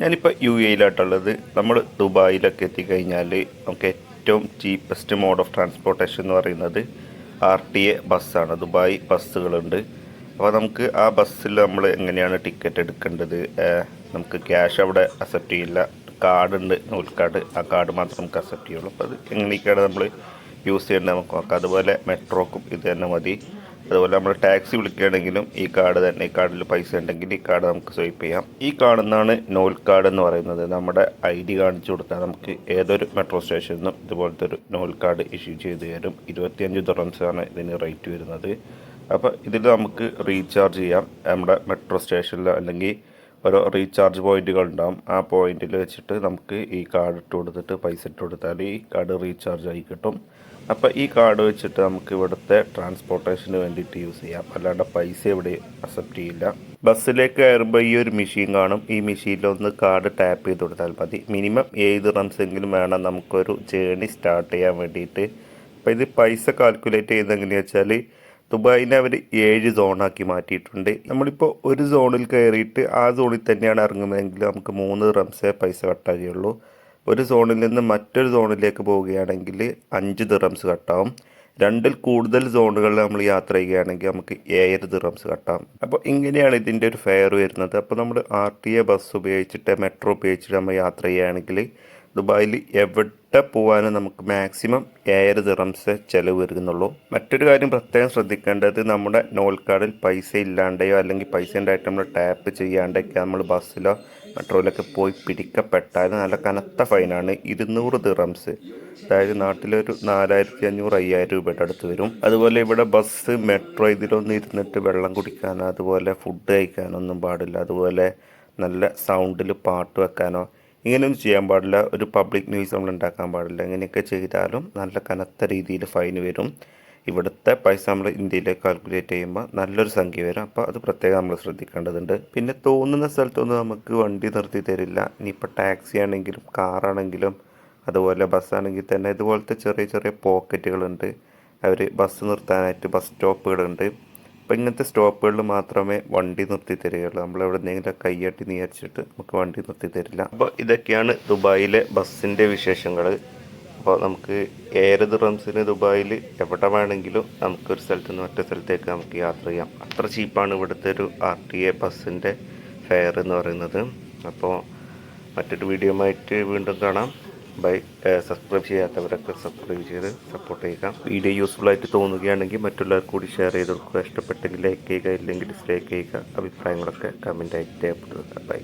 ഞാനിപ്പോൾ UAE നമ്മൾ ദുബായിലൊക്കെ എത്തിക്കഴിഞ്ഞാൽ നമുക്ക് ഏറ്റവും ചീപ്പസ്റ്റ് മോഡ് ഓഫ് ട്രാൻസ്പോർട്ടേഷൻ എന്ന് പറയുന്നത് RTA ബസ്സാണ്. ദുബായ് ബസ്സുകളുണ്ട്. അപ്പോൾ നമുക്ക് ആ ബസ്സിൽ നമ്മൾ എങ്ങനെയാണ് ടിക്കറ്റ് എടുക്കേണ്ടത്? നമുക്ക് ക്യാഷ് അവിടെ അക്സെപ്റ്റ് ചെയ്യില്ല. കാർഡുണ്ട്, നൂൽ കാർഡ്. ആ കാർഡ് മാത്രം നമുക്ക് അക്സെപ്റ്റ് ചെയ്യുള്ളൂ. അപ്പോൾ അത് എങ്ങനെയൊക്കെയാണ് നമ്മൾ യൂസ് ചെയ്യേണ്ടത് നമുക്ക് നോക്കാം. അതുപോലെ മെട്രോക്കും ഇത് തന്നെ മതി. അതുപോലെ നമ്മൾ ടാക്സി വിളിക്കുകയാണെങ്കിലും ഈ കാർഡ് തന്നെ, ഈ കാർഡിൽ പൈസ ഉണ്ടെങ്കിൽ ഈ കാർഡ് നമുക്ക് സ്വൈപ്പ് ചെയ്യാം. ഈ കാർഡെന്നാണ് നോൽ കാർഡ് എന്ന് പറയുന്നത്. നമ്മുടെ ID കാണിച്ചു കൊടുത്താൽ നമുക്ക് ഏതൊരു മെട്രോ സ്റ്റേഷനിൽ നിന്നും ഇതുപോലത്തെ ഒരു നോൽ കാർഡ് ഇഷ്യൂ ചെയ്ത് തരും. 25 ദിർഹംസാണ് ഇതിന് റേറ്റ് വരുന്നത്. അപ്പോൾ ഇതിൽ നമുക്ക് റീചാർജ് ചെയ്യാം. നമ്മുടെ മെട്രോ സ്റ്റേഷനിൽ അല്ലെങ്കിൽ ഓരോ റീചാർജ് പോയിന്റുകൾ ഉണ്ടാകും. ആ പോയിന്റിൽ വെച്ചിട്ട് നമുക്ക് ഈ കാർഡ് ഇട്ട് കൊടുത്തിട്ട് പൈസ ഇട്ട് കൊടുത്താൽ ഈ കാർഡ് റീചാർജ് ആയി കിട്ടും. അപ്പോൾ ഈ കാർഡ് വെച്ചിട്ട് നമുക്ക് ഇവിടുത്തെ ട്രാൻസ്പോർട്ടേഷന് വേണ്ടിയിട്ട് യൂസ് ചെയ്യാം. അല്ലാണ്ട് പൈസ ഇവിടെ അക്സെപ്റ്റ് ചെയ്യില്ല. ബസ്സിലേക്ക് കയറുമ്പോൾ ഈ ഒരു മെഷീൻ കാണും. ഈ മെഷീനിലൊന്ന് കാർഡ് ടാപ്പ് ചെയ്ത് കൊടുത്താൽ മതി. മിനിമം 7 ദിർഹംസെങ്കിലും വേണം നമുക്കൊരു ജേണി സ്റ്റാർട്ട് ചെയ്യാൻ വേണ്ടിയിട്ട്. അപ്പോൾ ഇത് പൈസ കാൽക്കുലേറ്റ് ചെയ്യുന്നത് എങ്ങനെയാണെന്ന് വെച്ചാൽ ദുബായിനെ അവർ 7 സോണാക്കി മാറ്റിയിട്ടുണ്ട്. നമ്മളിപ്പോൾ ഒരു സോണിൽ കയറിയിട്ട് ആ സോണിൽ തന്നെയാണ് ഇറങ്ങുന്നതെങ്കിൽ നമുക്ക് 3 ദിർഹംസേ പൈസ കട്ടാകുകയുള്ളൂ. ഒരു സോണിൽ നിന്ന് മറ്റൊരു സോണിലേക്ക് പോവുകയാണെങ്കിൽ 5 ദിർഹംസ് കട്ടാവും. 2ൽ കൂടുതൽ സോണുകളിൽ നമ്മൾ യാത്ര ചെയ്യുകയാണെങ്കിൽ നമുക്ക് 7 ദിർഹംസ് കട്ടാവും. അപ്പോൾ ഇങ്ങനെയാണ് ഇതിൻ്റെ ഒരു ഫെയർ വരുന്നത്. അപ്പോൾ നമ്മൾ RTA ബസ് ഉപയോഗിച്ചിട്ട്, മെട്രോ ഉപയോഗിച്ചിട്ട് നമ്മൾ യാത്ര ചെയ്യുകയാണെങ്കിൽ ദുബായിൽ എവിടെ പോകാനും നമുക്ക് മാക്സിമം 7 ദിർഹംസ് ചിലവ് വരുന്നുള്ളൂ. മറ്റൊരു കാര്യം പ്രത്യേകം ശ്രദ്ധിക്കേണ്ടത്, നമ്മുടെ നോൾ കാർഡിൽ പൈസ ഇല്ലാണ്ടെയോ അല്ലെങ്കിൽ പൈസ ഉണ്ടായിട്ട് നമ്മൾ ടാപ്പ് ചെയ്യാണ്ടൊക്കെ നമ്മൾ ബസ്സിലോ മെട്രോയിലൊക്കെ പോയി പിടിക്കപ്പെട്ടാൽ നല്ല കനത്ത ഫൈനാണ്. 200 ദിർഹംസ്, അതായത് നാട്ടിലൊരു 4500 5000 രൂപയുടെ അടുത്ത് വരും. അതുപോലെ ഇവിടെ ബസ്, മെട്രോ ഇതിലൊന്നും ഇരുന്നിട്ട് വെള്ളം കുടിക്കാനോ അതുപോലെ ഫുഡ് കഴിക്കാനൊന്നും പാടില്ല. അതുപോലെ നല്ല സൗണ്ടിൽ പാട്ട് വെക്കാനോ ഇങ്ങനെയൊന്നും ചെയ്യാൻ പാടില്ല. ഒരു പബ്ലിക് ന്യൂസ് നമ്മൾ ഉണ്ടാക്കാൻ പാടില്ല. ഇങ്ങനെയൊക്കെ ചെയ്താലും നല്ല കനത്ത രീതിയിൽ ഫൈൻ വരും. ഇവിടുത്തെ പൈസ നമ്മൾ ഇന്ത്യയിലേക്ക് കാൽക്കുലേറ്റ് ചെയ്യുമ്പോൾ നല്ലൊരു സംഖ്യ വരും. അപ്പോൾ അത് പ്രത്യേകം നമ്മൾ ശ്രദ്ധിക്കേണ്ടതുണ്ട്. പിന്നെ തോന്നുന്ന സ്ഥലത്തൊന്നും നമുക്ക് വണ്ടി നിർത്തി തരില്ല. ഇനിയിപ്പോൾ ടാക്സി ആണെങ്കിലും കാറാണെങ്കിലും അതുപോലെ ബസ്സാണെങ്കിൽ തന്നെ ഇതുപോലത്തെ ചെറിയ ചെറിയ പോക്കറ്റുകളുണ്ട്. അവർ ബസ് നിർത്താനായിട്ട് ബസ് സ്റ്റോപ്പുകളുണ്ട്. അപ്പോൾ ഇങ്ങനത്തെ സ്റ്റോപ്പുകളിൽ മാത്രമേ വണ്ടി നിർത്തി തരികയുള്ളൂ. നമ്മളെവിടെ നിന്നെങ്കിലും കയ്യട്ടി നീയരിച്ചിട്ട് നമുക്ക് വണ്ടി നിർത്തി തരില്ല. അപ്പോൾ ഇതൊക്കെയാണ് ദുബായിലെ ബസ്സിൻ്റെ വിശേഷങ്ങൾ. അപ്പോൾ നമുക്ക് 7 ദിർഹംസിന് ദുബായിൽ എവിടെ വേണമെങ്കിലും നമുക്കൊരു സ്ഥലത്ത് നിന്ന് മറ്റൊരു സ്ഥലത്തേക്ക് നമുക്ക് യാത്ര ചെയ്യാം. അത്ര ചീപ്പാണ് ഇവിടുത്തെ ഒരു RTA ബസ്സിൻ്റെ ഫെയർ എന്ന് പറയുന്നത്. അപ്പോൾ മറ്റൊരു വീഡിയോ ആയിട്ട് വീണ്ടും കാണാം. സബ്സ്ക്രൈബ് ചെയ്യാത്തവരൊക്കെ സബ്സ്ക്രൈബ് ചെയ്ത് സപ്പോർട്ട് ചെയ്യുക. വീഡിയോ യൂസ്ഫുൾ ആയിട്ട് തോന്നുകയാണെങ്കിൽ മറ്റുള്ളവർക്ക് കൂടി ഷെയർ ചെയ്ത് കൊടുക്കുക. ഇഷ്ടപ്പെട്ടെങ്കിൽ ലൈക്ക് ചെയ്യുക, ഇല്ലെങ്കിൽ ഡിസ്ലൈക്ക് ചെയ്യുക. അഭിപ്രായങ്ങളൊക്കെ കമൻറ്റായിട്ട് രേഖപ്പെടുത്തുക. ബൈ.